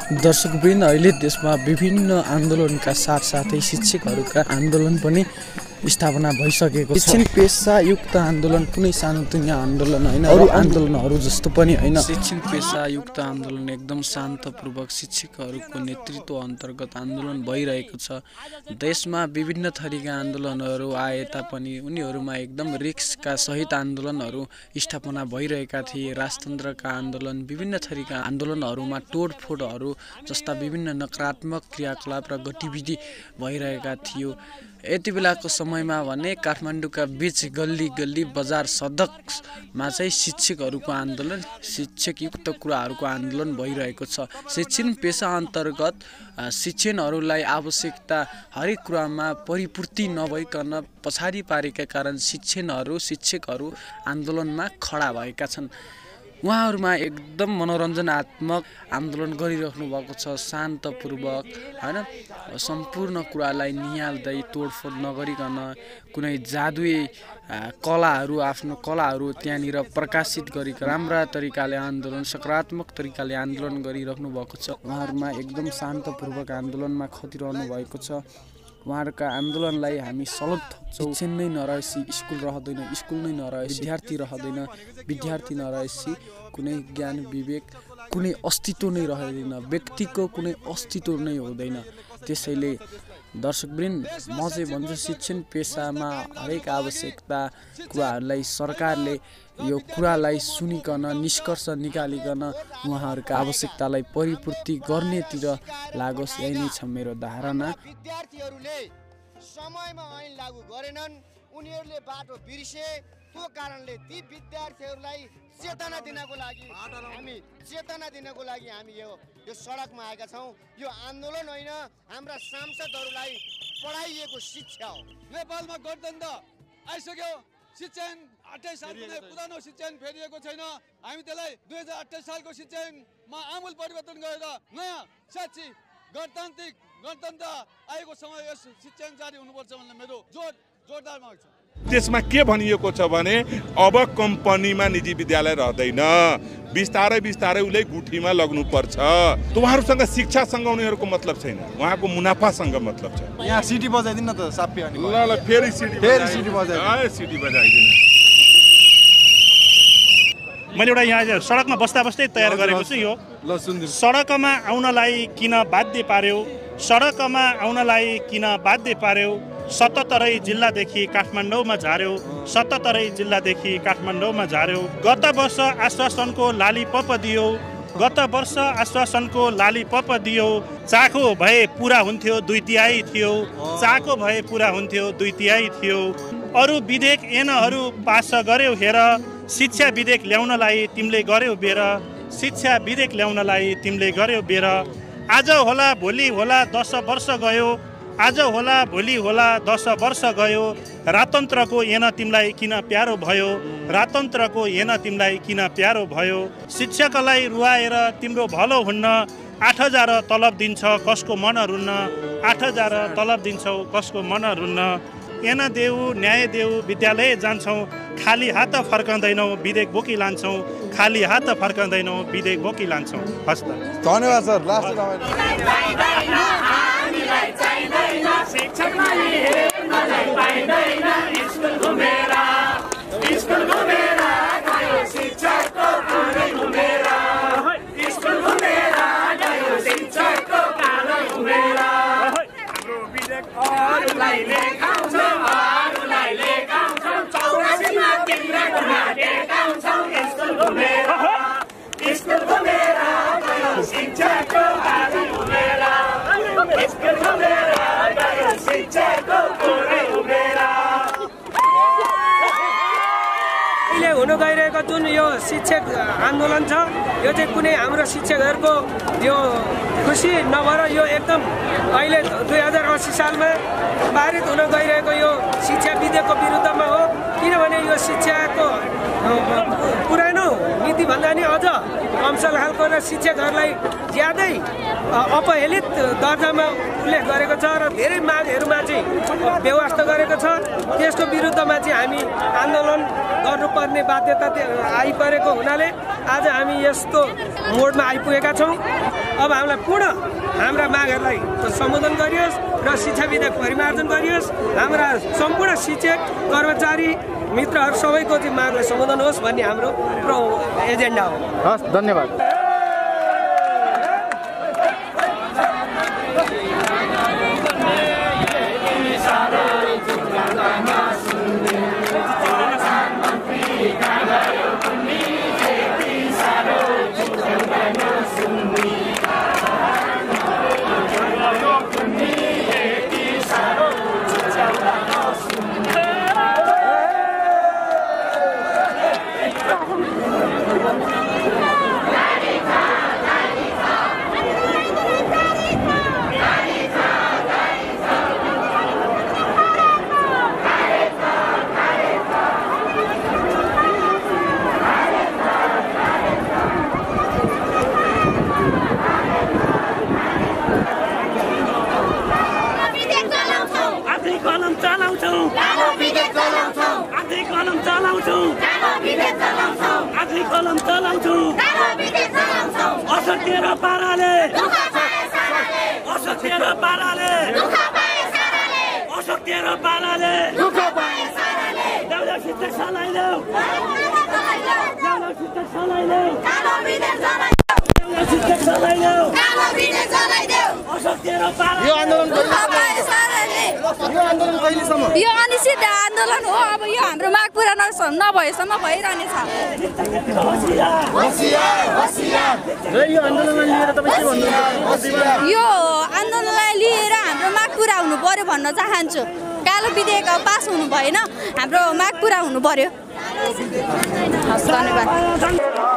दर्शकवृन्द, अहिले देशमा विभिन्न आन्दोलनका साथसाथै शिक्षकहरूका आन्दोलन पनि स्थापना भइसकेको छ। शिक्षण पेसायुक्त आन्दोलन कुनै सानोतिनो आन्दोलन होइन, अरू आन्दोलनहरू जस्तो पनि होइन। शिक्षण पेसायुक्त आन्दोलन एकदम शान्तपूर्वक शिक्षकहरूको नेतृत्व अन्तर्गत आन्दोलन भइरहेको छ। देशमा विभिन्न थरीका आन्दोलनहरू आए तापनि उनीहरूमा एकदम रिस्कका सहित आन्दोलनहरू स्थापना भइरहेका थिए। राजतन्त्रका आन्दोलन, विभिन्न थरीका आन्दोलनहरूमा तोडफोडहरू जस्ता विभिन्न नकारात्मक क्रियाकलाप र गतिविधि भइरहेका थियो। यति बेलाको समयमा भने काठमाडौँका बीच गल्ली गल्ली बजार सडकमा चाहिँ शिक्षकहरूको आन्दोलन, शिक्षकयुक्त कुराहरूको आन्दोलन भइरहेको छ। शिक्षण पेसा अन्तर्गत शिक्षणहरूलाई आवश्यकता हरेक कुरामा परिपूर्ति नभइकन पछाडि पारेका कारण शिक्षकहरू आन्दोलनमा खडा भएका छन्। उहाँहरूमा एकदम मनोरञ्जनात्मक आन्दोलन गरिराख्नु भएको छ, शान्तपूर्वक होइन। सम्पूर्ण कुरालाई निहाल्दै तोडफोड नगरिकन कुनै जादुई कलाहरू, आफ्नो कलाहरू त्यहाँनिर प्रकाशित गरी राम्रा तरिकाले आन्दोलन, सकारात्मक तरिकाले आन्दोलन गरिराख्नु भएको छ। उहाँहरूमा एकदम शान्तपूर्वक आन्दोलनमा खटिरहनु भएको छ। उहाँहरूका आन्दोलनलाई हामी सल्युट गर्छौँ। शिक्षण नै नरहेपछि स्कुल रहँदैन, स्कुल नै नरहेपछि विद्यार्थी रहँदैन, विद्यार्थी नरहेपछि कुनै ज्ञान विवेक, कुनै अस्तित्व नै रहँदैन, व्यक्तिको कुनै अस्तित्व नै हुँदैन। त्यसैले दर्शकवृन्द, म चाहिँ भन्छु शिक्षण पेसामा हरेक आवश्यकता कुराहरूलाई सरकारले यो कुरालाई सुनिकन निष्कर्ष निकालिकन उहाँहरूका आवश्यकतालाई परिपूर्ति गर्नेतिर लागोस्, यही नै छ मेरो धारणा। विद्यार्थीहरूले समयमा ऐन लागू गरेनन्, उनीहरूले बाटो बिर्से। त्यो कारणले ती विद्यार्थीहरूलाई चेतना दिनको लागि हामी यो सडकमा आएका छौँ। यो आन्दोलन होइन, हाम्रा सांसदहरूलाई पढाइएको शिक्षा हो। नेपालमा गणतन्त्र आइसक्यो। शिक्षण 28 साल कुनै पुरानो शिक्षण फेरिएको छैन। हामी त्यसलाई 2028 सालको शिक्षणमा आमूल परिवर्तन गरेर नयाँ साँच्ची गणतन्त्र आएको समय यस शिक्षण जारी हुनुपर्छ भन्ने मेरो जोरदार माग छ। त्यसमा के भनिएको छ भने अब कम्पनीमा निजी विद्यालय रहँदैन, बिस्तारै उसले गुठीमा लग्नुपर्छ। उहाँहरूसँग शिक्षासँग उनीहरूको मतलब छैन, उहाँको मुनाफासँग मतलब छ। यहाँ सिटी बजाइदिनु न त साप्पे अनि ल फेरि सिटी बजाइदिनु। मैले एउटा यहाँ सडकमा बस्दै तयार गरेको छु। यो सडकमा आउनलाई किन बाध्य पार्यो, सडकमा आउनलाई किन बाध्य पार्यो, 77 जिल्लादेखि काठमाडौँमा झार्यो, 77 जिल्लादेखि काठमाडौँमा झार्यो। गत वर्ष आश्वासनको लालीपप दियो, गत वर्ष आश्वासनको लालीपप दियो। चाखो भए पुरा हुन्थ्यो 2 तिहाई थियो, चाखो भए पुरा हुन्थ्यो 2 तिहाई थियो। अरू विधेयक ऐनहरू पास गर्यौ हेर, शिक्षा विधेयक ल्याउनलाई तिमीले गर्यौ बेर, शिक्षा विधेयक ल्याउनलाई तिमीले गर्यौ बेर। आज होला भोलि होला 10 वर्ष गयो, आज होला भोलि होला 10 वर्ष गयो। राजतन्त्रको ऐन तिमीलाई किन प्यारो भयो, राजतन्त्रको ऐन तिमीलाई किन प्यारो भयो। शिक्षकलाई रुवाएर तिम्रो भलो हुन्न, 8000 तलब दिन्छ कसको मन रुन्न, 8000 तलब दिन्छौ कसको मन रुन्न। ऐन देऊ न्याय देऊ विद्यालय जान्छौँ, खाली हात फर्काउँदैनौँ विधेयक बोकी लान्छौँ, खाली हात फर्काउँदैनौँ विधेयक बोकी लान्छौँ। हस् त, धन्यवाद सर। लास्ट अहिले हुन गइरहेको जुन यो शिक्षक आन्दोलन छ, यो चाहिँ कुनै हाम्रो शिक्षकहरूको यो खुसी नभएर यो एकदम अहिले 2080 सालमा पारित हुन गइरहेको यो शिक्षा विधेयकको विरुद्धमा हो। किनभने यो शिक्षाको पुरानो नीतिभन्दा नि अझ कमसल खालको र शिक्षकहरूलाई ज्यादै अपहेलित दर्जामा उल्लेख गरेको छ र धेरै मागहरूमा चाहिँ व्यवस्था गरेको छ। त्यसको विरुद्धमा चाहिँ हामी आन्दोलन गर्नुपर्ने बाध्यता आइपरेको हुनाले आज हामी यस्तो मोडमा आइपुगेका छौँ। अब हामीलाई पूर्ण हाम्रा मागहरूलाई सम्बोधन गरियोस् र शिक्षा विधेयक परिमार्जन गरियोस्। हाम्रा सम्पूर्ण शिक्षक कर्मचारी मित्रहरू सबैको चाहिँ मागलाई सम्बोधन होस् भन्ने हाम्रो एजेन्डा हो। हस्, धन्यवाद। यो अनिश्चित आन्दोलन हो। अब यो हाम्रो माग पुरा नभएसम्म भइरहनेछ। यो आन्दोलनलाई लिएर हाम्रो माग पुरा हुनु पर्यो भन्न चाहन्छु। कालो विधेयक पास हुनु भएन, हाम्रो माग पुरा हुनु पर्यो। धन्यवाद।